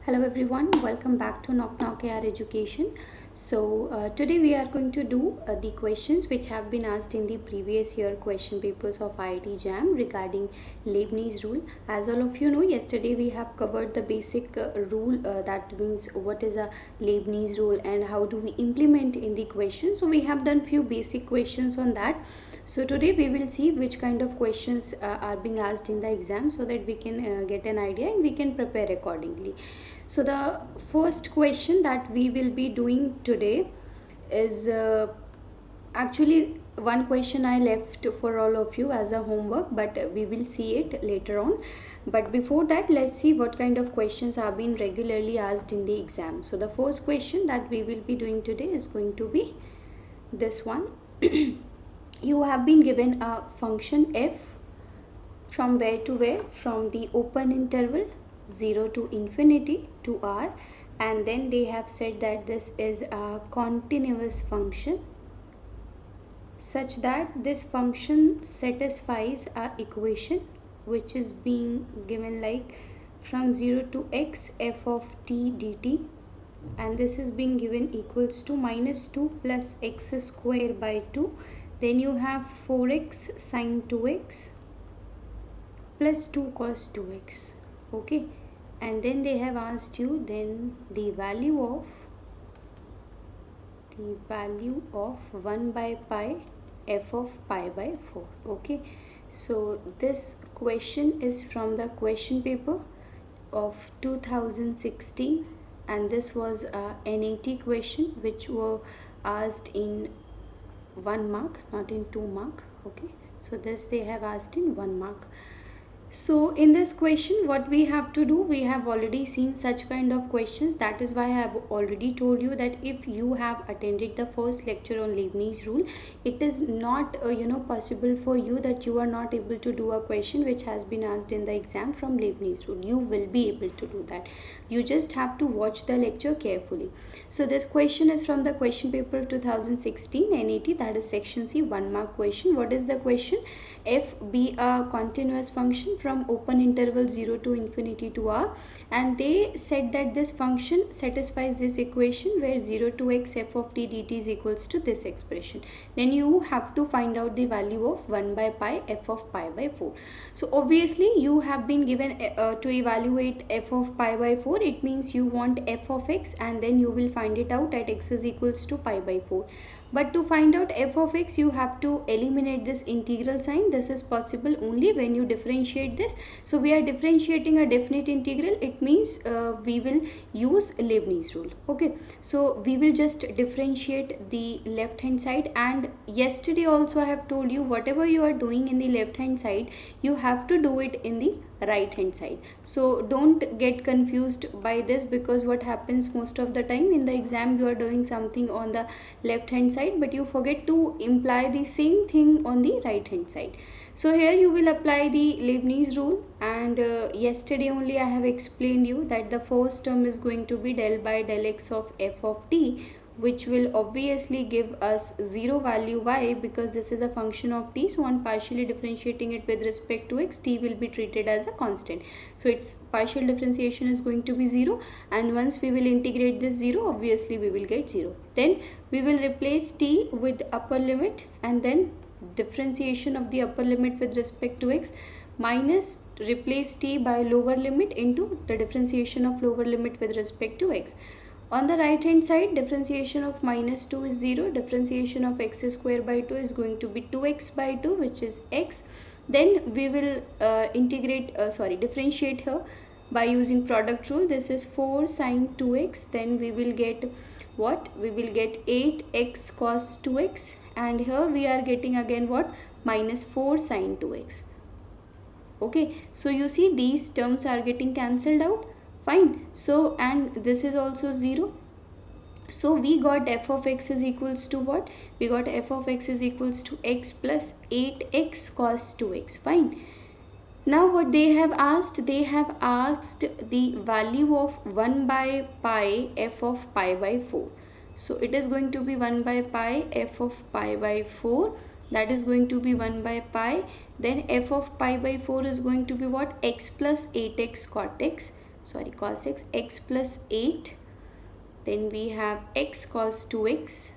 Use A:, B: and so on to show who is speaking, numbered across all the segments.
A: Hello everyone, welcome back to Knock Knock AR Education. Today we are going to do the questions which have been asked in the previous year question papers of IIT JAM regarding Leibniz rule. As all of you know, yesterday we have covered the basic rule, that means what is a Leibniz rule and how do we implement in the question. So we have done few basic questions on that. So today we will see which kind of questions are being asked in the exam so that we can get an idea and we can prepare accordingly. So the first question that we will be doing today is actually one question I left for all of you as a homework, but we will see it later on. But before that, let's see what kind of questions are being regularly asked in the exam. So the first question that we will be doing today is going to be this one. You have been given a function f from where to where, from the open interval 0 to infinity to r, and then they have said that this is a continuous function such that this function satisfies our equation which is being given like from 0 to x f of t dt, and this is being given equals to minus 2 plus x square by 2. Then you have 4x sine 2x plus 2 cos 2x. Okay, and then they have asked you then the value of 1 by pi f of pi by 4. Okay, so this question is from the question paper of 2016, and this was a NAT question which were asked in 1 mark, not in 2 mark. Okay, so this they have asked in 1 mark. So in this question, what we have to do, we have already seen such kind of questions. That is why I have already told you that if you have attended the first lecture on Leibniz rule, it is not possible for you that you are not able to do a question which has been asked in the exam from Leibniz rule. You will be able to do that. You just have to watch the lecture carefully. So this question is from the question paper 2016 NAT, that is section C, 1 mark question. What is the question? F be a continuous function from open interval 0 to infinity to r, and they said that this function satisfies this equation where 0 to x f of t dt is equals to this expression. Then you have to find out the value of 1 by pi f of pi by 4. So obviously you have been given to evaluate f of pi by 4. It means you want f of x and then you will find it out at x is equals to pi by 4. But to find out f of x, you have to eliminate this integral sign. This is possible only when you differentiate this. So we are differentiating a definite integral. It means we will use Leibniz rule. Okay, so we will just differentiate the left hand side, and yesterday also I have told you whatever you are doing in the left hand side, you have to do it in the right hand side. So don't get confused by this, because what happens most of the time in the exam, you are doing something on the left hand side but you forget to imply the same thing on the right hand side. So here you will apply the Leibniz rule, and yesterday only I have explained you that the first term is going to be del by del x of f of t, which will obviously give us 0 value. Why? Because this is a function of t, so on partially differentiating it with respect to x, t will be treated as a constant, so its partial differentiation is going to be 0, and once we will integrate this 0, obviously we will get 0. Then we will replace t with upper limit, and then differentiation of the upper limit with respect to x minus replace t by lower limit into the differentiation of lower limit with respect to x. On the right hand side, differentiation of minus 2 is 0, differentiation of x square by 2 is going to be 2x by 2, which is x. Then we will differentiate here by using product rule. This is 4 sine 2x, then we will get what? We will get 8x cos 2x, and here we are getting again what? Minus 4 sine 2x. Okay, so you see these terms are getting cancelled out. Fine. So, and this is also 0. So we got f of x is equals to what? We got f of x is equals to x plus 8x cos 2x. Fine. Now what they have asked the value of 1 by pi f of pi by 4. So it is going to be 1 by pi f of pi by 4, that is going to be 1 by pi. Then f of pi by 4 is going to be what? X plus 8x cot x. cos x plus 8, then we have x cos 2x,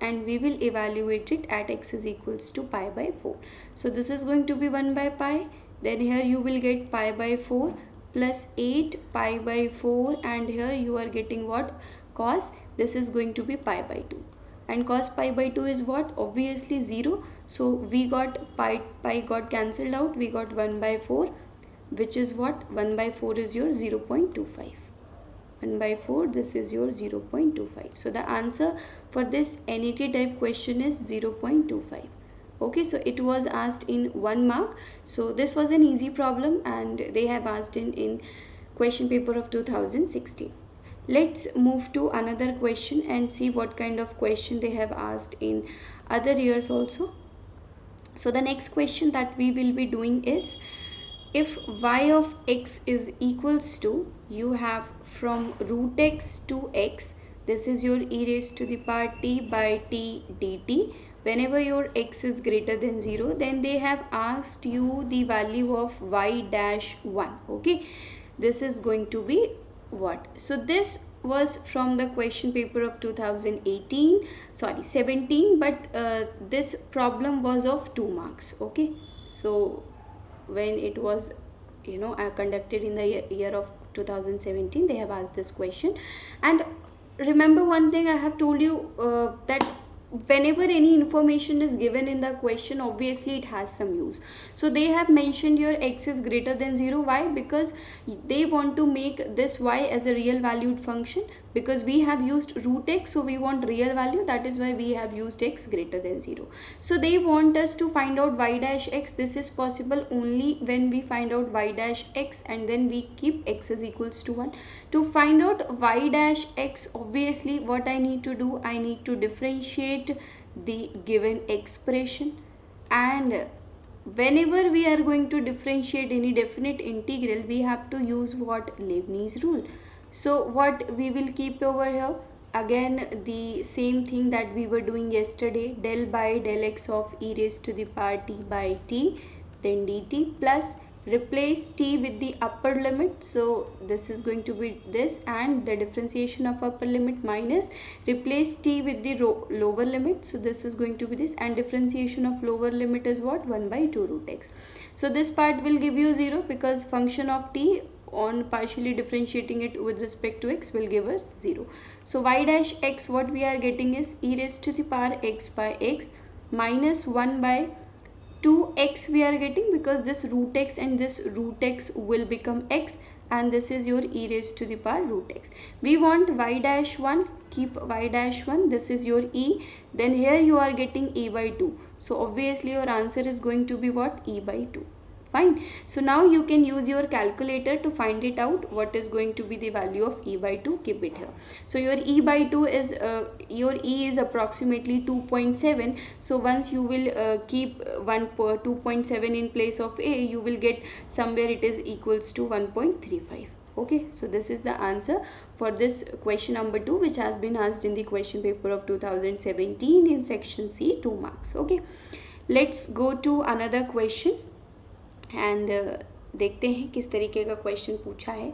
A: and we will evaluate it at x is equals to pi by 4. So this is going to be 1 by pi, then here you will get pi by 4 plus 8 pi by 4, and here you are getting what? Cos, this is going to be pi by 2, and cos pi by 2 is what? Obviously 0. So we got pi got cancelled out, we got 1 by 4, which is what? 1 by 4 is your 0.25. 1 by 4, this is your 0.25. So the answer for this NET type question is 0.25. Okay, so it was asked in 1 mark. So this was an easy problem, and they have asked in question paper of 2016. Let's move to another question and see what kind of question they have asked in other years also. So the next question that we will be doing is, if y of x is equals to, you have from root x to x, this is your e raised to the power t by t dt. Whenever your x is greater than 0, then they have asked you the value of y dash 1. Okay, this is going to be what? So this was from the question paper of 17, but this problem was of 2 marks. Okay, so when it was conducted in the year of 2017, they have asked this question. And remember one thing I have told you, that whenever any information is given in the question, obviously it has some use. So they have mentioned your x is greater than 0. Why? Because they want to make this y as a real valued function, because we have used root x, so we want real value, that is why we have used x greater than 0. So they want us to find out y dash x. This is possible only when we find out y dash x and then we keep x is equals to 1. To find out y dash x, obviously what I need to do, I need to differentiate the given expression, and whenever we are going to differentiate any definite integral, we have to use what? Leibniz rule. So what we will keep over here? Again the same thing that we were doing yesterday, del by del x of e raised to the power t by t, then dt, plus replace t with the upper limit, so this is going to be this, and the differentiation of upper limit minus replace t with the lower limit, so this is going to be this, and differentiation of lower limit is what? 1 by 2 root x. So this part will give you 0, because function of t on partially differentiating it with respect to x will give us 0. So y dash x, what we are getting is e raised to the power x by x minus 1 by 2x we are getting, because this root x and this root x will become x, and this is your e raised to the power root x. We want y dash 1, keep y dash 1, this is your e, then here you are getting e by 2. So obviously your answer is going to be what? E by 2. Fine. So now you can use your calculator to find it out, what is going to be the value of e by 2. Keep it here. So your e by 2 is your e is approximately 2.7. so once you will keep 2.7 in place of a, you will get somewhere it is equals to 1.35. okay, so this is the answer for this question number 2, which has been asked in the question paper of 2017 in section C, 2 marks. Okay, let's go to another question and देखते हैं किस तरीके का question पूछा है.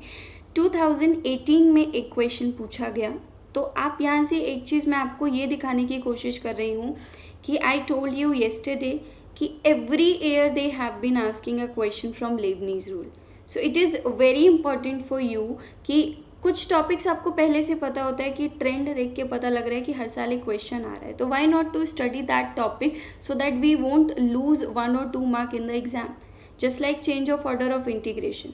A: 2018 में एक question पूछा गया, तो आप यहाँ से एक चीज़ मैं आपको ये दिखाने की कोशिश कर रही हूँ कि आई टोल्ड यू येस्टरडे कि every year they have been asking a question from Leibniz rule. So it is very important for you कि कुछ टॉपिक्स आपको पहले से पता होता है कि ट्रेंड देख के पता लग रहा है कि हर साल एक क्वेश्चन आ रहा है, तो why not to study that topic so that we won't lose 1 or 2 mark in the exam. Just like change of order of integration,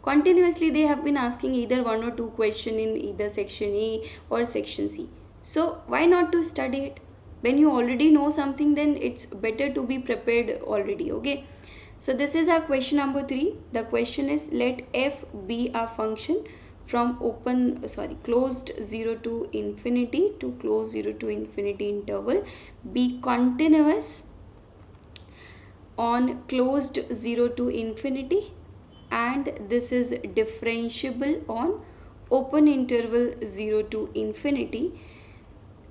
A: continuously they have been asking either 1 or 2 question in either section A or section C. So why not to study it? When you already know something, then it's better to be prepared already. Okay, so this is our question number 3. The question is, let f be a function from closed 0 to infinity to closed 0 to infinity interval, be continuous on closed 0 to infinity, and this is differentiable on open interval 0 to infinity.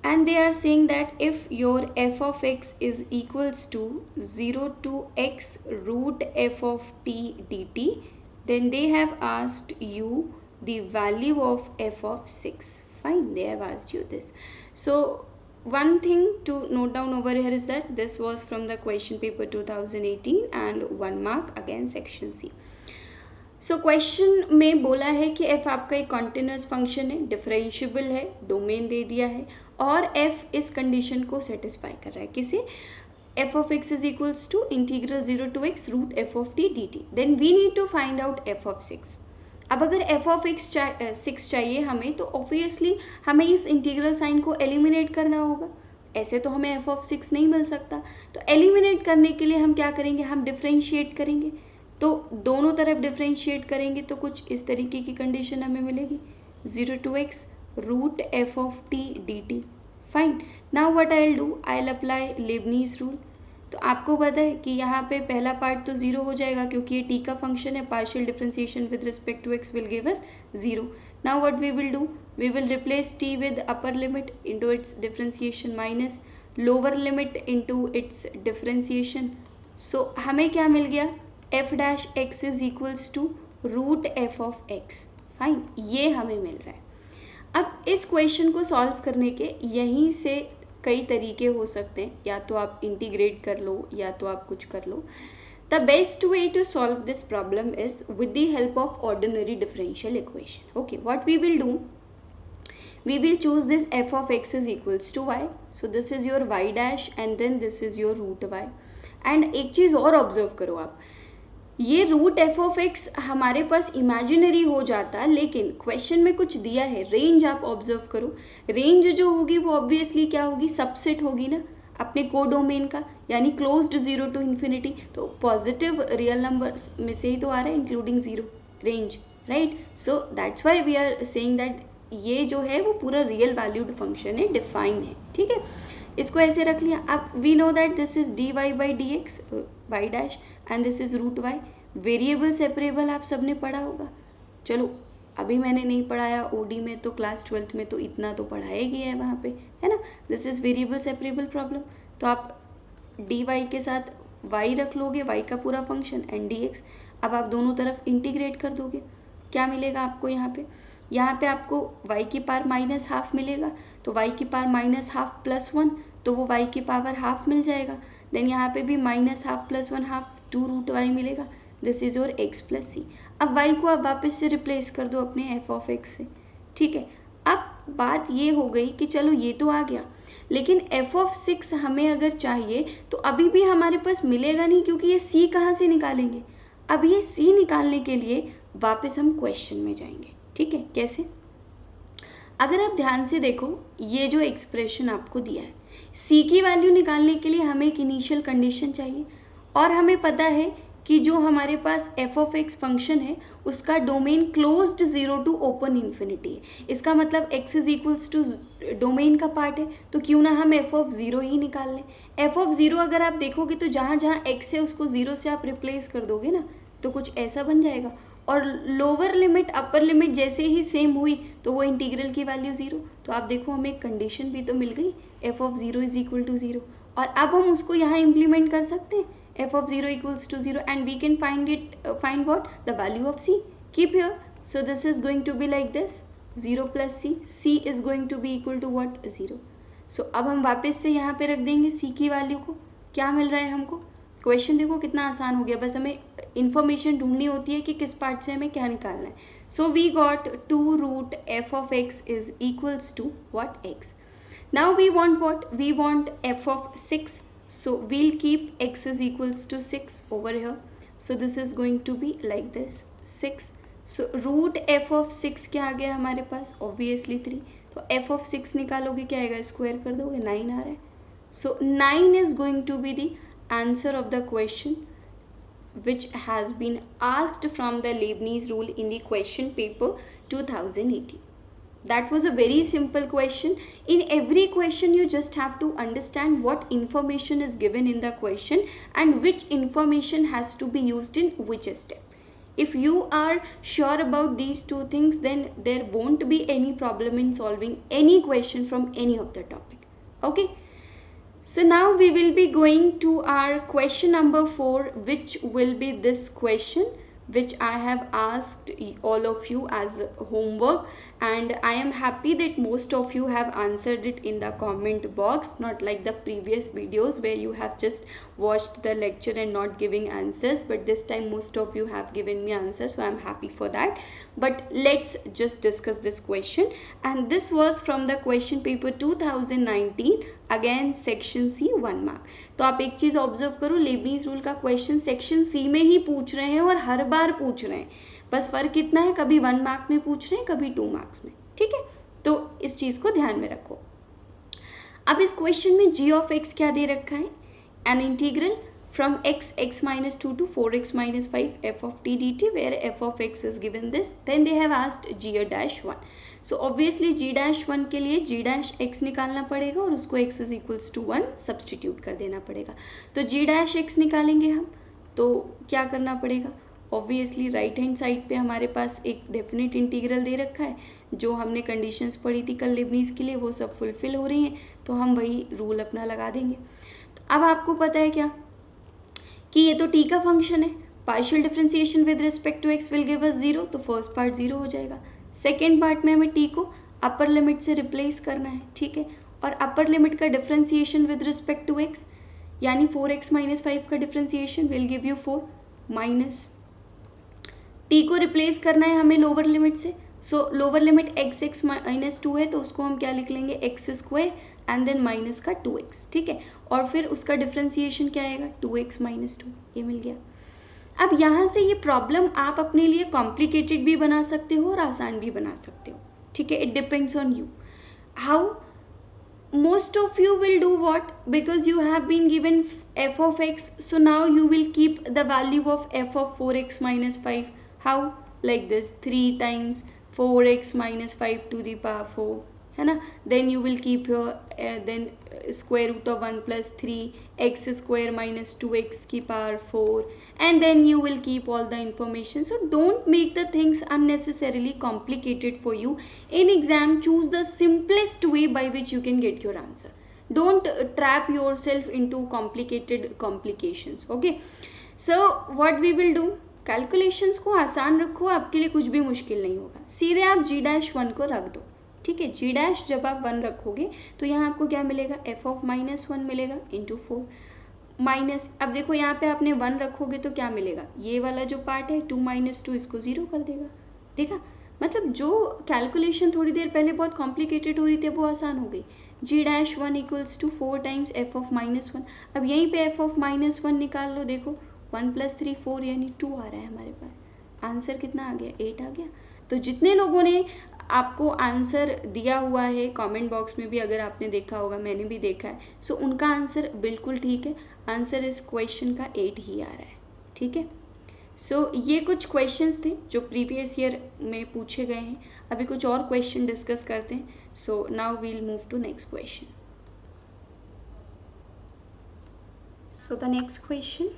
A: And they are saying that if your f of x is equals to 0 to x root f of t dt, then they have asked you the value of f of 6. Fine, they have asked you this. So one thing to note down over here is that this was from the question paper 2018 and 1 mark again section C. So question में बोला है कि F आपका एक continuous function है, differentiable है, domain दे दिया है और एफ इस कंडीशन को सेटिस्फाई कर रहा है. किसे? F of x is equals to integral 0 to x root f of t d t. Then we need to find out f of 6. अब अगर एफ ऑफ एक्स 6 चाहिए हमें, तो ऑब्वियसली हमें इस इंटीग्रल साइन को एलिमिनेट करना होगा. ऐसे तो हमें एफ ऑफ 6 नहीं मिल सकता. तो एलिमिनेट करने के लिए हम क्या करेंगे? हम डिफ्रेंशिएट करेंगे. तो दोनों तरफ डिफ्रेंशिएट करेंगे तो कुछ इस तरीके की कंडीशन हमें मिलेगी. 0 to x root f of t d t. Fine. Now what I will do, I will apply Leibniz rule. तो आपको पता है कि यहाँ पे पहला पार्ट तो 0 हो जाएगा क्योंकि ये t का फंक्शन है. Partial differentiation with respect to x will give us 0. Now what we will do, we will replace t with upper limit into its differentiation minus lower limit into its differentiation. So हमें क्या मिल गया? F dash x is equals to root f of x. Fine, ये हमें मिल रहा है. अब इस क्वेश्चन को सॉल्व करने के यहीं से कई तरीके हो सकते हैं. या तो आप इंटीग्रेट कर लो या तो आप कुछ कर लो. The best way to solve this problem is with the help of ordinary differential equation. Okay, what we will do, we will choose this f of x is equals to y. So this is your y dash and then this is your root y. And एक चीज़ और observe करो आप, ये root f of x हमारे पास imaginary हो जाता, लेकिन question में कुछ दिया है. रेंज आप ऑब्जर्व करो. रेंज जो होगी वो ऑब्वियसली क्या होगी? सबसेट होगी ना अपने कोडोमेन का, यानी क्लोज्ड 0 to infinity. तो पॉजिटिव रियल नंबर्स में से ही तो आ रहा है including 0 range, right? So that's why we are saying that ये जो है वो पूरा रियल वैल्यूड फंक्शन है, डिफाइन है. ठीक है, इसको ऐसे रख लिया. अब we know that this is d y by d x y dash and this is root y. Variable separable आप सबने पढ़ा होगा. चलो अभी मैंने नहीं पढ़ाया ओडी में, तो क्लास 12th में तो इतना तो पढ़ाया गया है वहाँ पे, है ना. This is variable separable problem. तो आप डी वाई के साथ वाई रख लोगे, वाई का पूरा फंक्शन एंड डी एक्स. अब आप दोनों तरफ इंटीग्रेट कर दोगे. क्या मिलेगा आपको यहाँ पे आपको y की पावर माइनस हाफ मिलेगा. तो y की पावर माइनस हाफ प्लस 1, तो वो y की पावर हाफ मिल जाएगा. देन यहाँ पे भी minus half plus 1 half 2 root y मिलेगा. This is your x plus c. अब y को आप वापस से रिप्लेस कर दो अपने f ऑफ x से. ठीक है, अब बात ये हो गई कि चलो ये तो आ गया, लेकिन f ऑफ 6 हमें अगर चाहिए तो अभी भी हमारे पास मिलेगा नहीं, क्योंकि ये c कहाँ से निकालेंगे. अब ये c निकालने के लिए वापस हम क्वेश्चन में जाएंगे. ठीक है, कैसे? अगर आप ध्यान से देखो, ये जो एक्सप्रेशन आपको दिया है, c की वैल्यू निकालने के लिए हमें एक इनिशियल कंडीशन चाहिए और हमें पता है कि जो हमारे पास f ऑफ x फंक्शन है उसका domain closed 0 to open infinity है. इसका मतलब x is equals to domain का पार्ट है, तो क्यों ना हम f ऑफ 0 ही निकाल लें. f ऑफ 0 अगर आप देखोगे तो जहाँ जहाँ x है उसको 0 से आप रिप्लेस कर दोगे ना, तो कुछ ऐसा बन जाएगा. और लोअर लिमिट अपर लिमिट जैसे ही सेम हुई तो वो इंटीग्रल की वैल्यू 0. तो आप देखो हमें एक कंडीशन भी तो मिल गई, f of 0 is equal to 0. और अब हम उसको यहाँ इम्प्लीमेंट कर सकते हैं, f of 0 equals to 0, and we can find what? The value of c. Keep here. So this is going to be like this, 0 plus c. c is going to be equal to what? 0. So अब हम वापस से यहाँ पे रख देंगे c की value को. क्या मिल रहा है हमको? क्वेश्चन देखो कितना आसान हो गया, बस हमें इन्फॉर्मेशन ढूंढनी होती है कि किस पार्ट से हमें क्या निकालना है. So we got 2 root f of x is equals to what? x. Now we want what? We want f of 6. So we'll keep x is equals to 6 over here. So this is going to be like this, 6. So root f of 6 क्या आ गया हमारे पास? Obviously 3. तो f of 6 निकालोगे क्या आएगा? Square कर दोगे, 9 आ रहा है. So 9 is going to be the answer of the question which has been asked from the Leibniz rule in the question paper 2018. That was a very simple question. In every question you just have to understand what information is given in the question and which information has to be used in which step. If you are sure about these two things, then there won't be any problem in solving any question from any of the topic. Okay. So now we will be going to our question number 4, which will be this question. which I have asked all of you as homework, and I am happy that most of you have answered it in the comment box, not like the previous videos where you have just watched the lecture and not giving answers, but this time most of you have given me answers, so I am happy for that. But let's just discuss this question, and this was from the question paper 2019, again section C 1 मार्क. तो आप एक चीज़ observe करो, Leibniz rule का question section C में ही पूछ रहे हैं और हर बार पूछ रहे हैं, बस फ़र्क इतना है कभी 1 मार्क में पूछ रहे हैं कभी 2 मार्क्स में. ठीक है, तो इस चीज़ को ध्यान में रखो. अब इस क्वेश्चन में जी ऑफ एक्स क्या दे रखा है, an integral from x minus 2 to 4x minus 5 f of t dt, where f of x is given this. Then they have asked g dash 1. So obviously g dash 1 के लिए g dash x निकालना पड़ेगा और उसको x is equals to 1 substitute कर देना पड़ेगा. तो g dash x निकालेंगे हम, तो क्या करना पड़ेगा, ऑब्वियसली राइट हैंड साइड पे हमारे पास एक डेफिनेट इंटीग्रल दे रखा है, जो हमने कंडीशंस पढ़ी थी कल लेबनीज के लिए वो सब फुलफिल हो रही हैं, तो हम वही रूल अपना लगा देंगे. तो अब आपको पता है क्या कि ये तो टी का फंक्शन है, partial differentiation with respect to x will give us 0, तो फर्स्ट पार्ट 0 हो जाएगा. सेकेंड पार्ट में हमें टी को अपर लिमिट से रिप्लेस करना है. ठीक है, और अपर लिमिट का differentiation with respect to x यानी 4x माइनस 5 का differentiation will give you 4 minus t को रिप्लेस करना है हमें लोअर लिमिट से. So lower limit x minus 2 है, तो उसको हम क्या लिख लेंगे, x square and then minus का 2x. ठीक है, और फिर उसका डिफरेंशिएशन क्या आएगा, 2x माइनस 2. ये मिल गया. अब यहाँ से ये प्रॉब्लम आप अपने लिए कॉम्प्लिकेटेड भी बना सकते हो और आसान भी बना सकते हो. ठीक है, it depends on you. How most of you will do what, because you have been given f of x, so now you will keep the value of f of 4x minus 5. How? Like this, 3 times 4x minus 5 to the power 4, है ना. Then you will keep your then square root of 1 plus 3 x square minus 2x की power 4, and then you will keep all the information. So don't make the things unnecessarily complicated for you. In exam, choose the simplest way by which you can get your answer. Don't trap yourself into complicated complications. Okay, so what we will do, calculations को आसान रखो, आपके लिए कुछ भी मुश्किल नहीं होगा. सीधे आप g डैश 1 को रख दो. ठीक है, g डैश जब आप 1 रखोगे तो यहाँ आपको क्या मिलेगा, f ऑफ माइनस 1 मिलेगा इंटू 4 माइनस. अब देखो यहाँ पे आपने 1 रखोगे तो क्या मिलेगा, ये वाला जो पार्ट है 2 माइनस 2 इसको 0 कर देगा. देखा, मतलब जो कैलकुलेशन थोड़ी देर पहले बहुत कॉम्प्लिकेटेड हो रही थी वो आसान हो गई. g dash 1 equals to 4 times f of minus 1. अब यहीं पे f ऑफ माइनस 1 निकाल लो, देखो 1 प्लस 3 4 यानी 2 आ रहा है हमारे पास. आंसर कितना आ गया, 8 आ गया. तो जितने लोगों ने आपको आंसर दिया हुआ है कमेंट बॉक्स में भी, अगर आपने देखा होगा, मैंने भी देखा है, सो उनका आंसर बिल्कुल ठीक है. आंसर इस क्वेश्चन का 8 ही आ रहा है. ठीक है, सो ये कुछ क्वेश्चंस थे जो प्रीवियस ईयर में पूछे गए हैं. अभी कुछ और क्वेश्चन डिस्कस करते हैं. So now we'll move to next question. So the next question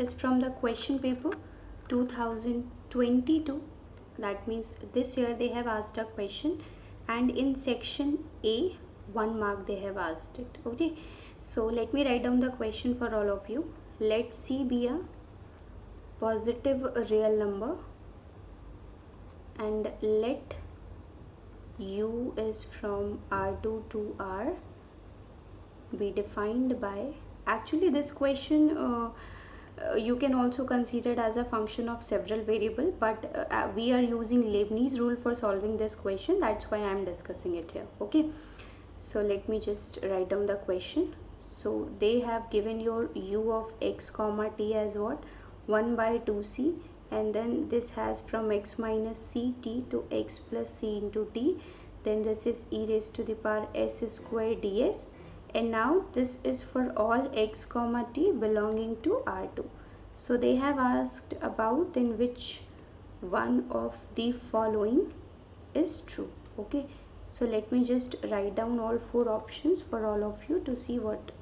A: is from the question paper 2022. That means this year they have asked a question, and in section A 1 mark they have asked it. Okay, so let me write down the question for all of you. Let C be a positive real number and let U is from R2 to R be defined by, actually this question you can also consider it as a function of several variable, but we are using Leibniz rule for solving this question. That's why I am discussing it here. Okay, so let me just write down the question. So they have given your u of x comma t as what, 1 by 2c, and then this has from x minus c t to x plus c into t, then this is e raised to the power s square ds. And now this is for all x comma t belonging to R2. So they have asked about in which one of the following is true. Okay, so let me just write down all 4 options for all of you to see what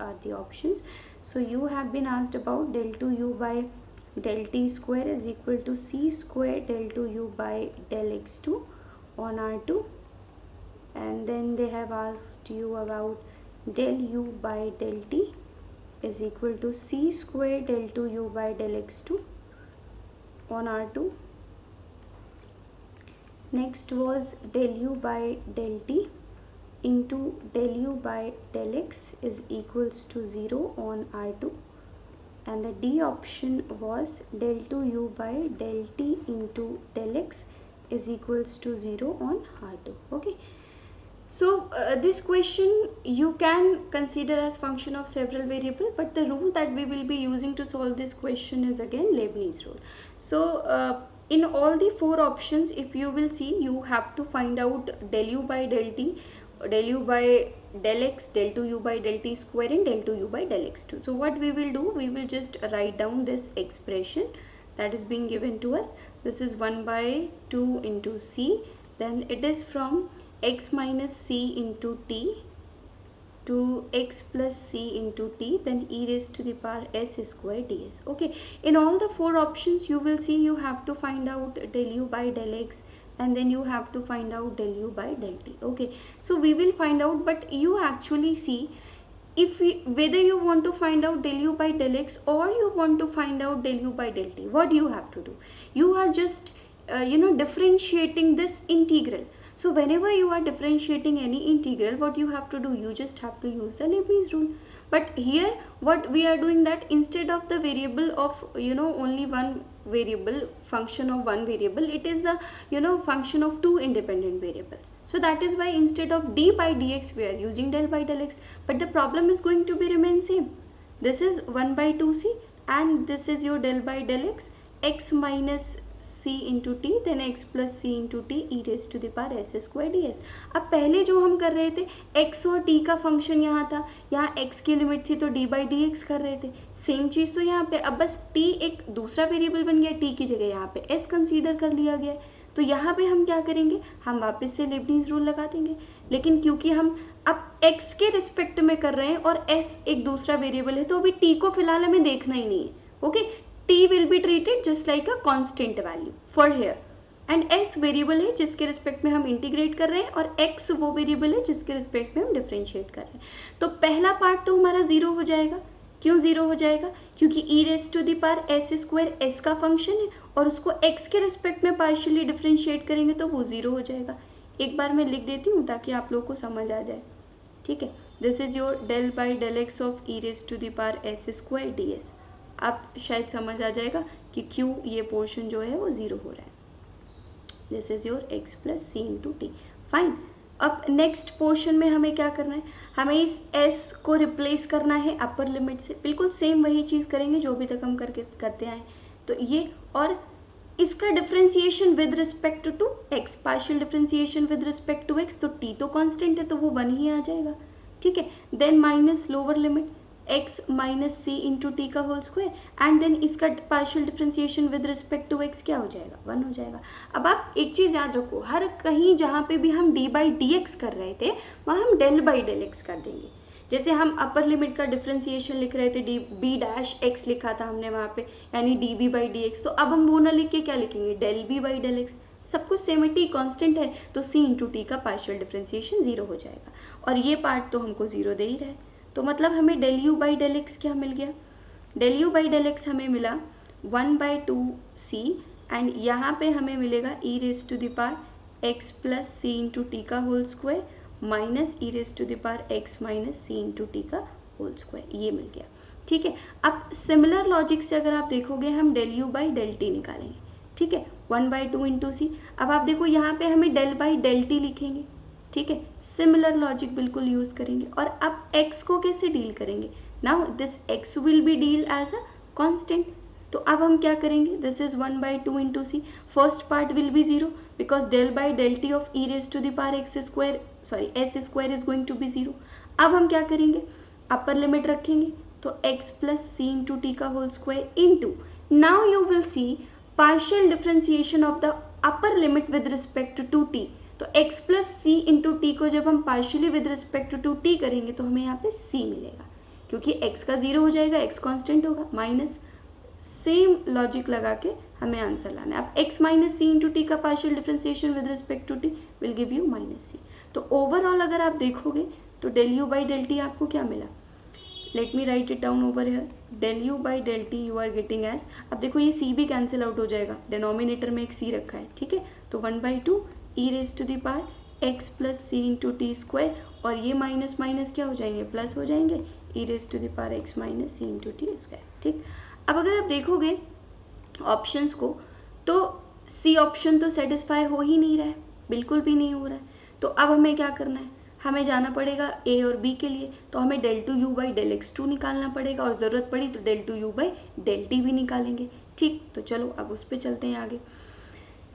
A: are the options. So you have been asked about del 2u by del t square is equal to c square del 2u by del x2 on R2. And then they have asked you about del u by del t is equal to c square del 2u by del x2 on R2. Next was del u by del t into del u by del x is equals to 0 on R2, and the D option was del 2u by del t into del x is equals to 0 on R2. Okay, so this question you can consider as function of several variable, but the rule that we will be using to solve this question is again Leibniz rule. So in all the four options, if you will see, you have to find out del u by del t, del u by del x, del 2u by del t square, and del 2u by del x2. So what we will do, we will just write down this expression that is being given to us. This is 1 by 2 into c, then it is from x minus c into t to x plus c into t, then e raised to the power s square ds. Okay, in all the four options you will see you have to find out del u by del x, and then you have to find out del u by del t. Okay, so we will find out, but you actually see if whether you want to find out del u by del x or you want to find out del u by del t, what you have to do, you are just differentiating this integral. So whenever you are differentiating any integral, what you have to do, you just have to use the Leibniz rule. But here what we are doing, that instead of the variable of only one variable, function of one variable, it is the function of two independent variables. So that is why instead of d by dx we are using del by del x, but the problem is going to be remain same. This is 1 by 2c and this is your del by del x, x minus c into t, then x plus c into t e raise to the power s square d s. अब पहले जो हम कर रहे थे x और t का function यहाँ था, यहाँ x की लिमिट थी तो d बाई डी एक्स कर रहे थे, सेम चीज़ तो यहाँ पे. अब बस t एक दूसरा वेरिएबल बन गया, t की जगह यहाँ पे s कंसीडर कर लिया गया. तो यहाँ पे हम क्या करेंगे, हम वापस से लेबनीज रूल लगा देंगे. लेकिन क्योंकि हम अब x के रिस्पेक्ट में कर रहे हैं और s एक दूसरा वेरिएबल है, तो अभी t को फिलहाल हमें देखना ही नहीं है. Okay, t will be treated just like a constant value for here, and s variable है जिसके रिस्पेक्ट में हम इंटीग्रेट कर रहे हैं और x वो वेरिएबल है जिसके रिस्पेक्ट में हम डिफरेंशिएट कर रहे हैं. तो पहला पार्ट तो हमारा जीरो हो जाएगा. क्यों जीरो हो जाएगा, क्योंकि e raise to the power s square s का फंक्शन है और उसको x के रिस्पेक्ट में पार्शियली डिफरेंशिएट करेंगे तो वो जीरो हो जाएगा. एक बार मैं लिख देती हूँ ताकि आप लोगों को समझ आ जाए. ठीक है, this is your del by del x of e raise to the power s square d s. आप शायद समझ आ जाएगा कि क्यों ये पोर्शन जो है वो ज़ीरो हो रहा है. This is your x plus c into t. Fine. अब नेक्स्ट पोर्शन में हमें क्या करना है, हमें इस s को रिप्लेस करना है अपर लिमिट से. बिल्कुल सेम वही चीज़ करेंगे जो अभी तक हम करते आए. तो ये और इसका differentiation with respect to x, partial differentiation with respect to x, तो t तो कांस्टेंट है तो वो 1 ही आ जाएगा. ठीक है, then minus lower limit x minus c into t का होल स्क्वायर, एंड देन इसका partial differentiation with respect to x क्या हो जाएगा, 1 हो जाएगा. अब आप एक चीज़ याद रखो, हर कहीं जहाँ पे भी हम d बाई डी एक्स कर रहे थे वहाँ हम डेल बाई डेल एक्स कर देंगे. जैसे हम अपर लिमिट का डिफ्रेंसिएशन लिख रहे थे, डी बी डैश एक्स लिखा था हमने वहाँ पे, यानी d b by d x. तो अब हम वो ना लिख के क्या लिखेंगे, del b by del x. सब कुछ सेम है, टी कॉन्स्टेंट है तो सी इंटू टी का पार्शियल डिफ्रेंसिएशन जीरो हो जाएगा. और ये पार्ट तो हमको जीरो दे ही रहा है, तो मतलब हमें del u by del x क्या मिल गया, del u by del x हमें मिला 1 बाई 2c, एंड यहाँ पे हमें मिलेगा e raise to the power x plus c into t का whole square minus e raise to the power x minus c into t का whole square. ये मिल गया. ठीक है, अब सिमिलर लॉजिक से अगर आप देखोगे हम del u by del t निकालेंगे. ठीक है, 1 बाई 2 इंटू सी. अब आप देखो यहाँ पे हमें डेल बाई डेल टी लिखेंगे. ठीक है, सिमिलर लॉजिक बिल्कुल यूज़ करेंगे. और अब x को कैसे डील करेंगे, now this x will be deal as a constant. तो अब हम क्या करेंगे, this is 1 by 2 into c. First part will be zero because del by del t of e raise to the power x square s square is going to be zero. अब हम क्या करेंगे, upper limit रखेंगे तो x plus c into t का whole square into, now you will see partial differentiation of the upper limit with respect to t. तो x plus c into t को जब हम partially with respect to t करेंगे तो हमें यहाँ पे c मिलेगा, क्योंकि x का जीरो हो जाएगा, x कांस्टेंट होगा, माइनस. सेम लॉजिक लगा के हमें आंसर लाना है. अब x minus c into t का partial differentiation with respect to t will give you minus c. तो ओवरऑल अगर आप देखोगे तो del u by del t आपको क्या मिला, let me write it down over here, del u by del t you are getting as, अब देखो ये सी भी कैंसिल आउट हो जाएगा, डिनोमिनेटर में एक सी रखा है, ठीक है, तो 1/2 e raise to the power x plus c into t square, और ये माइनस माइनस क्या हो जाएंगे, प्लस हो जाएंगे, e raise to the power x minus c into t square, ठीक। अब अगर आप देखोगे ऑप्शंस को, तो सी ऑप्शन तो सेटिस्फाई हो ही नहीं रहा है, बिल्कुल भी नहीं हो रहा है, तो अब हमें क्या करना है, हमें जाना पड़ेगा ए और बी के लिए, तो हमें del two u by del x two निकालना पड़ेगा, और ज़रूरत पड़ी तो del two u by del t भी निकालेंगे, ठीक। तो चलो अब उस पर चलते हैं आगे।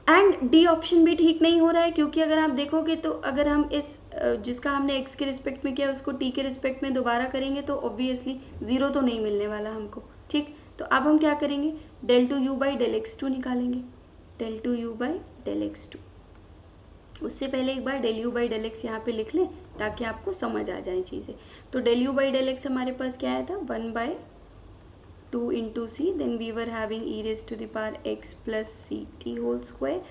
A: एंड डी ऑप्शन भी ठीक नहीं हो रहा है, क्योंकि अगर आप देखोगे तो अगर हम इस जिसका हमने एक्स के रिस्पेक्ट में किया उसको टी के रिस्पेक्ट में दोबारा करेंगे तो ऑब्वियसली ज़ीरो तो नहीं मिलने वाला हमको, ठीक। तो अब हम क्या करेंगे, del two u by del x two निकालेंगे, del two u by del x two. उससे पहले एक बार del u by del x यहाँ पे लिख लें ताकि आपको समझ आ जाए चीज़ें। तो del u by del x हमारे पास क्या आया था, 1/2 into c, then we were having e raise to the power x plus c t whole square,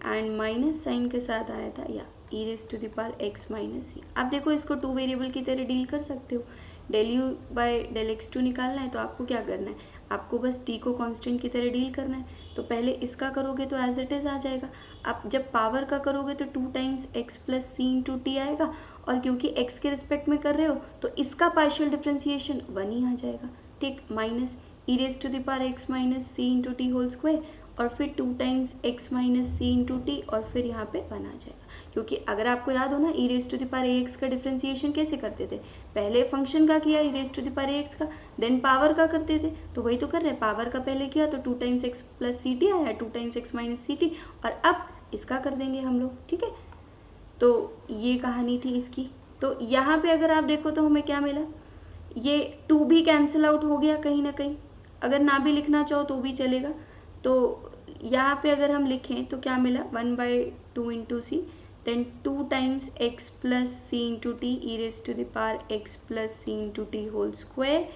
A: and minus sign के साथ आया था या e raise to the power x minus c. आप देखो इसको टू वेरिएबल की तरह डील कर सकते हो, del u by del x two निकालना है तो आपको क्या करना है, आपको बस टी को कांस्टेंट की तरह डील करना है। तो पहले इसका करोगे तो एज इट इज़ आ जाएगा, आप जब पावर का करोगे तो 2 times x plus c into T आएगा, और क्योंकि एक्स के रिस्पेक्ट में कर रहे हो तो इसका पार्शियल डिफ्रेंसिएशन 1 ही आ जाएगा, ठीक, minus e raise to the power x minus c into t whole square, और फिर 2 times x minus c into t, और फिर यहाँ पे 1 आ जाएगा। क्योंकि अगर आपको याद हो ना, e raise to the power a x का डिफ्रेंसिएशन कैसे करते थे, पहले फंक्शन का किया e raise to the power a x का, देन पावर का करते थे, तो वही तो कर रहे हैं, पावर का पहले किया तो 2 times x plus c t आया, 2 times x minus c t, और अब इसका कर देंगे हम लोग, ठीक है। तो ये कहानी थी इसकी। तो यहाँ पे अगर आप देखो तो हमें क्या मिला, ये 2 भी कैंसिल आउट हो गया कहीं ना कहीं, अगर ना भी लिखना चाहो तो भी चलेगा। तो यहाँ पे अगर हम लिखें तो क्या मिला, 1/2 into c, then 2 times x plus c into t e raise to the power x plus c into t whole square,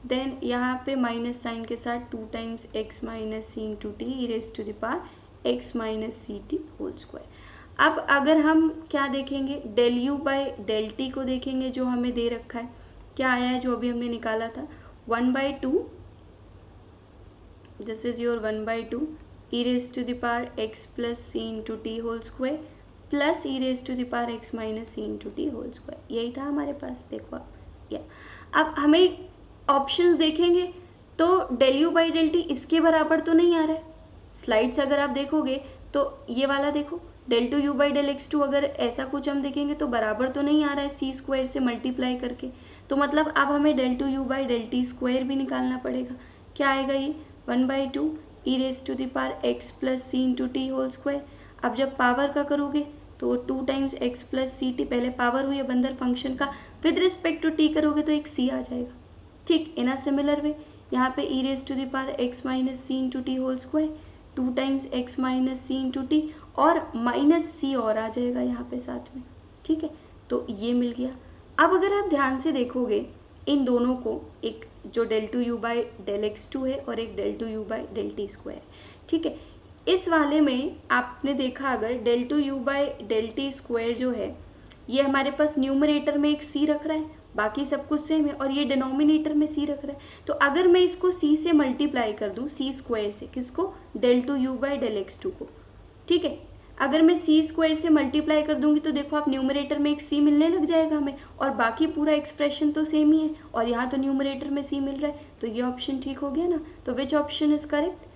A: then यहाँ पे माइनस साइन के साथ 2 times x minus c into t e raise to the power x minus c t whole square. अब अगर हम क्या देखेंगे, del u by del t को देखेंगे, जो हमें दे रखा है, क्या आया है जो अभी हमने निकाला था, 1/2, this is your 1/2 e raise to the power x plus c into t whole square plus e raise to the power x minus c into t whole square, यही था हमारे पास, देखो आप या। अब हमें ऑप्शंस देखेंगे तो del u by del t इसके बराबर तो नहीं आ रहा है, स्लाइड्स अगर आप देखोगे तो ये वाला देखो, del two u by del x two, अगर ऐसा कुछ हम देखेंगे तो बराबर तो नहीं आ रहा है सी स्क्वायर से मल्टीप्लाई करके, तो मतलब अब हमें del two u by del t square भी निकालना पड़ेगा। क्या आएगा ये, 1/2 e raise to the power x plus c into t whole square. अब जब पावर का करोगे तो 2 times x plus c t, पहले पावर हुई अब अंदर फंक्शन का, विद रिस्पेक्ट टू टी करोगे तो एक सी आ जाएगा, ठीक। इन अ सिमिलर वे यहाँ पे e raise to the power x minus c into t whole square, 2 times x minus c into t, और माइनस सी और आ जाएगा यहाँ पे साथ में, ठीक है। तो ये मिल गया। अब अगर आप ध्यान से देखोगे इन दोनों को, एक जो del two u by del x two है और एक del two u by del t square, ठीक है। इस वाले में आपने देखा अगर del two u by del t square जो है, ये हमारे पास न्यूमरेटर में एक सी रख रहा है, बाकी सब कुछ सेम है, और ये डिनोमिनेटर में सी रख रहा है। तो अगर मैं इसको सी से मल्टीप्लाई कर दूँ, सी स्क्वायर से, किसको, del two u by del x two को, ठीक है। अगर मैं सी स्क्वायर से मल्टीप्लाई कर दूंगी तो देखो आप न्यूमरेटर में एक सी मिलने लग जाएगा हमें, और बाकी पूरा एक्सप्रेशन तो सेम ही है, और यहाँ तो न्यूमरेटर में सी मिल रहा है, तो ये ऑप्शन ठीक हो गया ना। तो which option is correct,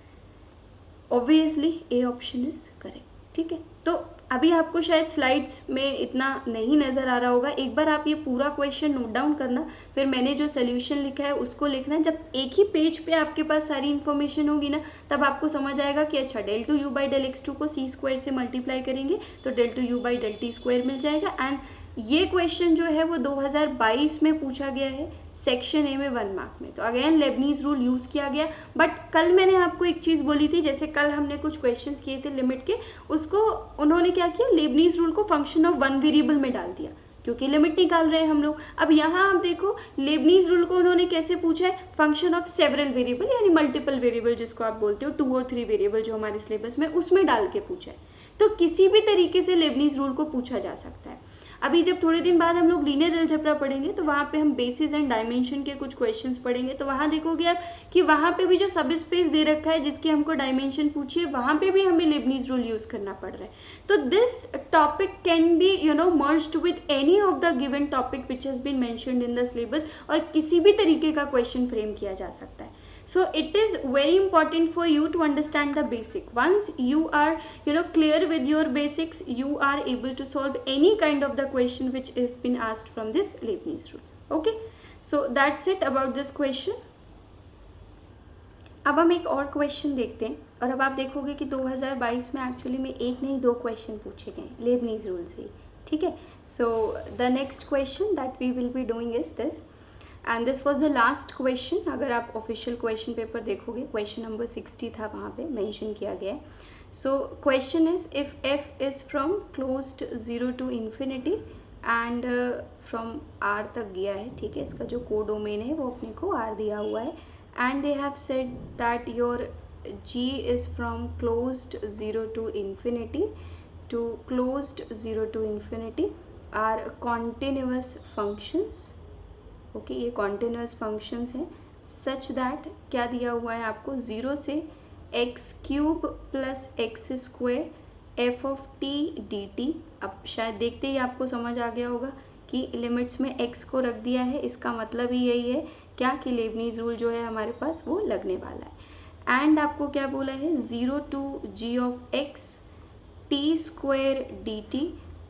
A: obviously A option is correct, ठीक है। तो अभी आपको शायद स्लाइड्स में इतना नहीं नज़र आ रहा होगा, एक बार आप ये पूरा क्वेश्चन नोट डाउन करना, फिर मैंने जो सोल्यूशन लिखा है उसको लिखना। जब एक ही पेज पे आपके पास सारी इन्फॉर्मेशन होगी ना, तब आपको समझ आएगा कि अच्छा del two u by del x two को सी स्क्वायर से मल्टीप्लाई करेंगे तो del two u by del t square मिल जाएगा। एंड ये क्वेश्चन जो है वो 2022 में पूछा गया है सेक्शन ए में 1 मार्क में। तो अगेन लेबनीज रूल यूज़ किया गया, बट कल मैंने आपको एक चीज़ बोली थी, जैसे कल हमने कुछ क्वेश्चंस किए थे लिमिट के, उसको उन्होंने क्या किया, लेबनीज रूल को फंक्शन ऑफ 1 वेरिएबल में डाल दिया, क्योंकि लिमिट निकाल रहे हैं हम लोग। अब यहाँ आप देखो लेबनीज रूल को उन्होंने कैसे पूछा है, फंक्शन ऑफ सेवरल वेरिएबल, यानी मल्टीपल वेरिएबल जिसको आप बोलते हो, 2 और 3 वेरिएबल जो हमारे सिलेबस में, उसमें डाल के पूछा है। तो किसी भी तरीके से लेबनीज रूल को पूछा जा सकता है। अभी जब थोड़े दिन बाद हम लोग लीनियर अलजेब्रा पढ़ेंगे तो वहाँ पे हम बेसिस एंड डायमेंशन के कुछ क्वेश्चंस पढ़ेंगे, तो वहाँ देखोगे आप कि वहाँ पे भी जो सब स्पेस दे रखा है जिसकी हमको डायमेंशन पूछी है, वहाँ पे भी हमें लेबनीज रूल यूज़ करना पड़ रहा है। तो this topic can be merged with any of the given topic which has been mentioned in the syllabus, और किसी भी तरीके का क्वेश्चन फ्रेम किया जा सकता है. So it is very important for you to understand the basic. Once you are clear with your basics, you are able to solve any kind of the question which has been asked from this Leibniz rule. Okay, so that's it about this question. अब हम एक और question देखते हैं, और अब आप देखोगे कि 2022 में एक्चुअली में एक नहीं दो क्वेश्चन पूछे गए लेबनीज रूल से. ठीक है, so the next question that we will be doing is this, and this was the last question. अगर आप ऑफिशियल क्वेश्चन पेपर देखोगे क्वेश्चन नंबर 60 था, वहाँ पे मेंशन किया गया है. So question is if f is from closed 0 to infinity and from r तक गया है. ठीक है, इसका जो कोडोमेन है वो अपने को r दिया हुआ है, and they have said that your g is from closed 0 to infinity to closed 0 to infinity are continuous functions. Okay, ये continuous functions हैं such that क्या दिया हुआ है आपको 0 से x cube plus x square f of t d T. अब शायद देखते ही आपको समझ आ गया होगा कि लिमिट्स में x को रख दिया है, इसका मतलब ही यही है क्या कि लेबनीज रूल जो है हमारे पास वो लगने वाला है. एंड आपको क्या बोला है 0 to g of x t square d t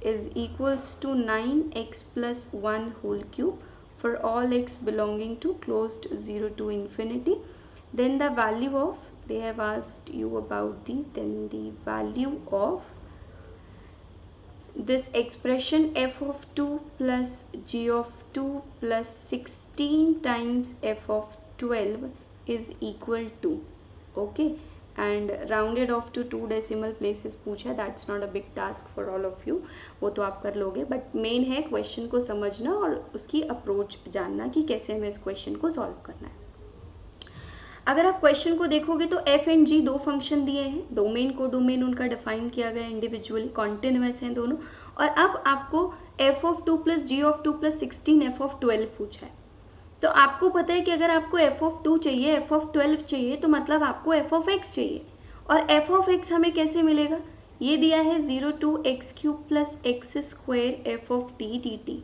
A: is equals to 9x plus 1 whole cube for all x belonging to closed 0 to infinity. Then the value of, they have asked you about the value of this expression f of 2 plus g of 2 plus 16 times f of 12 is equal to, okay, and rounded off to 2 decimal places पूछा. that's not a big task for all of you, वो तो आप कर लोगे, but main है question को समझना और उसकी अप्रोच जानना कि कैसे हमें इस क्वेश्चन को सॉल्व करना है. अगर आप क्वेश्चन को देखोगे तो f एंड g दो फंक्शन दिए हैं, डोमेन को डोमेन उनका डिफाइन किया गया इंडिविजुअली, कॉन्टिन्यूअस हैं दोनों, और अब आपको f of 2 plus g of 2 plus 16 f of 12 पूछा है. तो आपको पता है कि अगर आपको f ऑफ 2 चाहिए, f ऑफ 12 चाहिए, तो मतलब आपको f ऑफ x चाहिए. और f ऑफ x हमें कैसे मिलेगा, ये दिया है 0 to x cube plus x square f of t d t,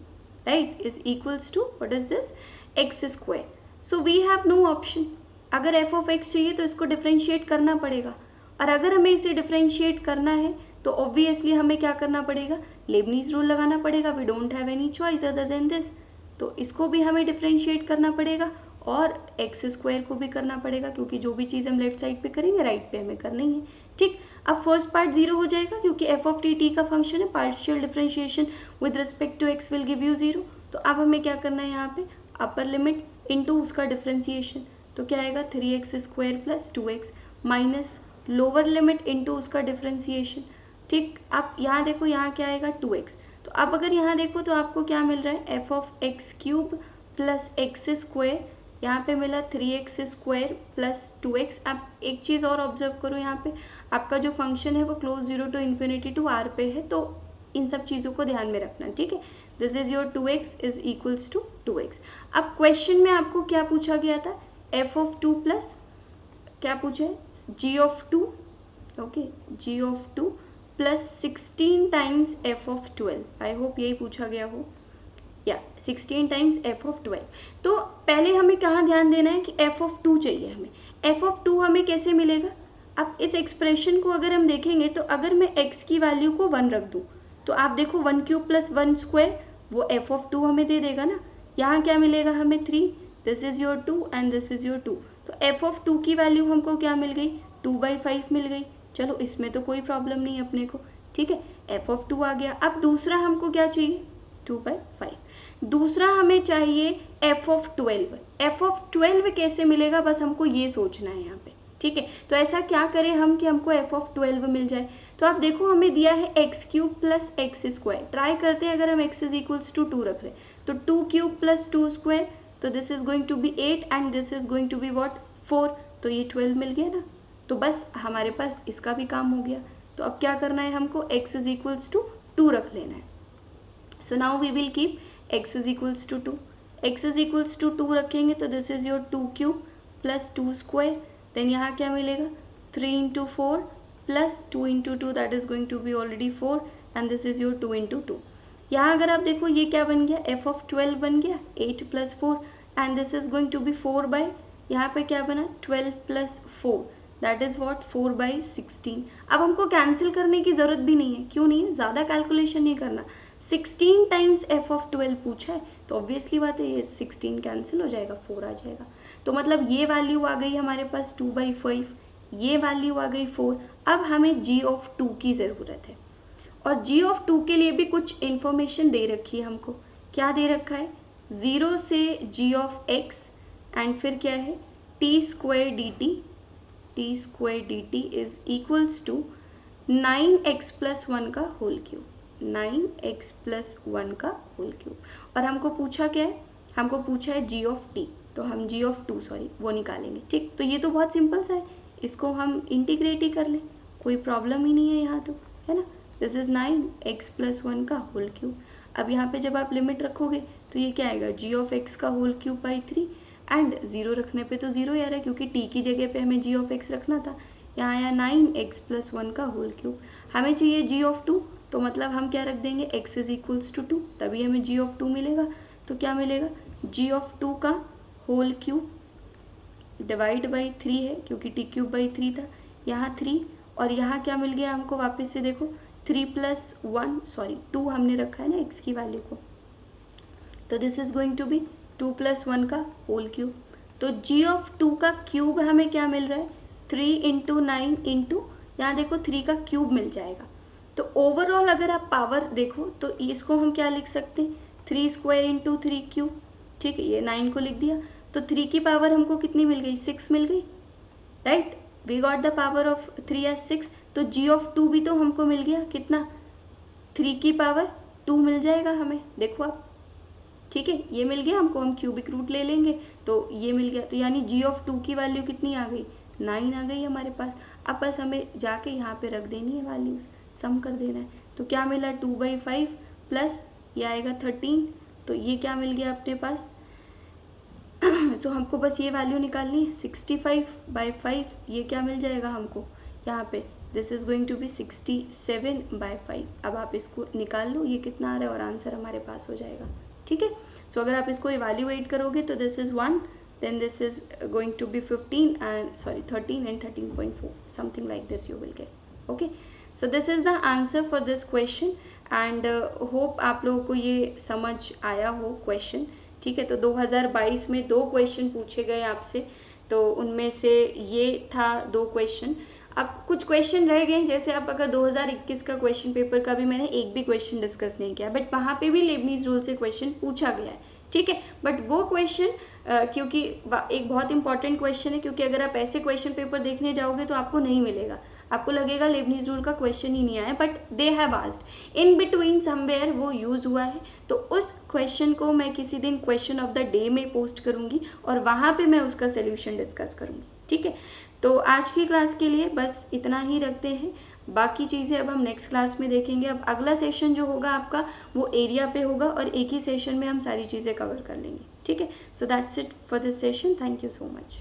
A: right, is equals to what is this x square. So we have no option. अगर f of x चाहिए तो इसको डिफ्रेंशिएट करना पड़ेगा, और अगर हमें इसे डिफ्रेंशिएट करना है तो ऑब्वियसली हमें क्या करना पड़ेगा, लेबनीज रूल लगाना पड़ेगा. We don't have any choice other than this. तो इसको भी हमें डिफ्रेंशिएट करना पड़ेगा और एक्स स्क्वायर को भी करना पड़ेगा, क्योंकि जो भी चीज़ हम लेफ्ट साइड पे करेंगे राइट पे हमें करनी है. ठीक, अब फर्स्ट पार्ट 0 हो जाएगा क्योंकि f ऑफ टी का फंक्शन है, partial differentiation with respect to x will give you 0. तो अब हमें क्या करना है, यहाँ पे अपर लिमिट इनटू उसका डिफ्रेंशिएशन, तो क्या आएगा 3x square plus 2x minus lower limit into उसका डिफ्रेंशिएशन. ठीक, आप यहाँ देखो, यहाँ क्या आएगा 2x. तो अब अगर यहाँ देखो तो आपको क्या मिल रहा है, f of x cube plus x square, यहाँ पे मिला 3x स्क्वायर प्लस 2x. आप एक चीज़ और ऑब्जर्व करो, यहाँ पे आपका जो फंक्शन है वो close 0 to infinity to r पे है, तो इन सब चीज़ों को ध्यान में रखना. ठीक है, this is your 2x is equals to 2x. अब क्वेश्चन में आपको क्या पूछा गया था, f ऑफ 2 प्लस क्या पूछा है, g of 2, okay, g of 2 plus 16 times f of 12. I hope यही पूछा गया हो, या 16 टाइम्स f ऑफ 12. तो पहले हमें कहाँ ध्यान देना है कि f ऑफ 2 चाहिए हमें. f ऑफ 2 हमें कैसे मिलेगा, अब इस एक्सप्रेशन को अगर हम देखेंगे तो अगर मैं x की वैल्यू को 1 रख दूँ तो आप देखो 1 क्यूब प्लस 1 स्क्वायर वो f ऑफ 2 हमें दे देगा ना. यहाँ क्या मिलेगा हमें 3, this is your 2 and this is your 2. तो f ऑफ 2 की वैल्यू हमको क्या मिल गई, 2/5 मिल गई. चलो इसमें तो कोई प्रॉब्लम नहीं है अपने को. ठीक है, f ऑफ 2 आ गया. अब दूसरा हमको क्या चाहिए, 2/5. दूसरा हमें चाहिए f ऑफ 12. f ऑफ 12 कैसे मिलेगा, बस हमको ये सोचना है यहाँ पे. ठीक है, तो ऐसा क्या करें हम कि हमको f ऑफ 12 मिल जाए. तो आप देखो हमें दिया है x cube plus x square. Try करते हैं अगर हम x इज इक्वल्स टू 2 रख रहे तो 2 क्यूब प्लस 2 स्क्वायर, तो this is going to be 8 and this is going to be what 4. तो ये 12 मिल गया ना. तो बस हमारे पास इसका भी काम हो गया. तो अब क्या करना है हमको, x इज इक्वल्स टू 2 रख लेना है. So now we will keep x is equals to 2, x is equals to 2 रखेंगे तो this is your 2 cube plus 2 square, then यहाँ क्या मिलेगा 3 into 4 plus 2 into 2 that is going to be already 4 and this is your 2 into 2. यहाँ अगर आप देखो ये क्या बन गया, f ऑफ 12 बन गया 8 plus 4 and this is going to be 4 by, यहाँ पे क्या बना 12 plus 4 that is what 4 by 16. अब हमको कैंसिल करने की जरूरत भी नहीं है, क्यों नहीं है, ज़्यादा कैलकुलेशन नहीं करना. 16 टाइम्स f ऑफ 12 पूछा है तो ऑब्वियसली बात है ये 16 कैंसिल हो जाएगा, 4 आ जाएगा. तो मतलब ये वैल्यू आ गई हमारे पास 2/5, ये वैल्यू आ गई 4. अब हमें g ऑफ 2 की ज़रूरत है और g ऑफ 2 के लिए भी कुछ इन्फॉर्मेशन दे रखी है हमको. क्या दे रखा है, 0 से g ऑफ x एंड फिर क्या है t square dt is equals to 9x plus 1 का होल क्यूब, 9x प्लस 1 का होल क्यूब. और हमको पूछा क्या है, हमको पूछा है g ऑफ t, तो हम g ऑफ 2 वो निकालेंगे. ठीक, तो ये तो बहुत सिंपल सा है, इसको हम इंटीग्रेट ही कर लें, कोई प्रॉब्लम ही नहीं है यहाँ तो, है ना. दिस इज 9x प्लस 1 का होल क्यूब. अब यहाँ पे जब आप लिमिट रखोगे तो ये क्या आएगा, g ऑफ x का होल क्यूब बाई 3 एंड 0 रखने पे तो 0 ही आ रहा है क्योंकि t की जगह पे हमें g ऑफ x रखना था. यहाँ आया 9x प्लस 1 का होल क्यूब. हमें चाहिए g ऑफ 2, तो मतलब हम क्या रख देंगे x इज इक्वल्स टू 2, तभी हमें g ऑफ 2 मिलेगा. तो क्या मिलेगा, g ऑफ 2 का होल क्यूब डिवाइड बाई 3 है क्योंकि t क्यूब बाई 3 था, यहाँ 3 और यहाँ क्या मिल गया हमको, वापस से देखो 3 प्लस 1 2 हमने रखा है ना x की वैल्यू को, तो this is going to be 2 plus 1 का होल क्यूब. तो g ऑफ 2 का क्यूब हमें क्या मिल रहा है, 3 इंटू 9 इंटू यहाँ देखो 3 का क्यूब मिल जाएगा. तो ओवरऑल अगर आप पावर देखो तो इसको हम क्या लिख सकते हैं, 3 स्क्वायर इंटू 3 क्यूब. ठीक है, ये 9 को लिख दिया तो 3 की पावर हमको कितनी मिल गई, 6 मिल गई, right. We got the power of 3 as 6. तो g ऑफ 2 भी तो हमको मिल गया, कितना 3 की पावर 2 मिल जाएगा हमें, देखो आप. ठीक है, ये मिल गया हमको, हम क्यूबिक रूट ले लेंगे तो ये मिल गया. तो यानी g ऑफ 2 की वैल्यू कितनी आ गई, 9 आ गई हमारे पास. अब बस हमें जाके यहाँ पे रख देनी है वैल्यूज, सम कर देना है. तो क्या मिला 2/5 प्लस ये आएगा 13, तो ये क्या मिल गया अपने पास. तो हमको बस ये वैल्यू निकालनी है 65/5, ये क्या मिल जाएगा हमको यहाँ पे, this is going to be 67/5. अब आप इसको निकाल लो ये कितना आ रहा है और आंसर हमारे पास हो जाएगा. ठीक है, सो अगर आप इसको इवैल्यूएट करोगे तो this is 1, then this is going to be 13 and 13.4, something like this you will get. Okay, so this is the answer for this question and hope आप लोगों को ये समझ आया हो क्वेश्चन. ठीक है, तो 2022 में 2 क्वेश्चन पूछे गए आपसे, तो उनमें से ये था 2 क्वेश्चन. अब कुछ क्वेश्चन रह गए, जैसे आप अगर 2021 का क्वेश्चन पेपर का भी मैंने एक भी क्वेश्चन डिस्कस नहीं किया, बट वहाँ पे भी लेबनीज रूल से क्वेश्चन पूछा गया है. ठीक है, बट वो क्वेश्चन क्योंकि एक बहुत इंपॉर्टेंट क्वेश्चन है, क्योंकि अगर आप ऐसे क्वेश्चन पेपर देखने जाओगे तो आपको नहीं मिलेगा, आपको लगेगा लेबनीज रूल का क्वेश्चन ही नहीं आया, but they have asked in between somewhere, वो यूज़ हुआ है. तो उस क्वेश्चन को मैं किसी दिन क्वेश्चन ऑफ द डे में पोस्ट करूँगी और वहाँ पे मैं उसका सोल्यूशन डिस्कस करूँगी. ठीक है, तो आज की क्लास के लिए बस इतना ही रखते हैं, बाकी चीज़ें अब हम नेक्स्ट क्लास में देखेंगे. अब अगला सेशन जो होगा आपका वो एरिया पे होगा और एक ही सेशन में हम सारी चीज़ें कवर कर लेंगे. ठीक है, so that's it for this session. Thank you so much.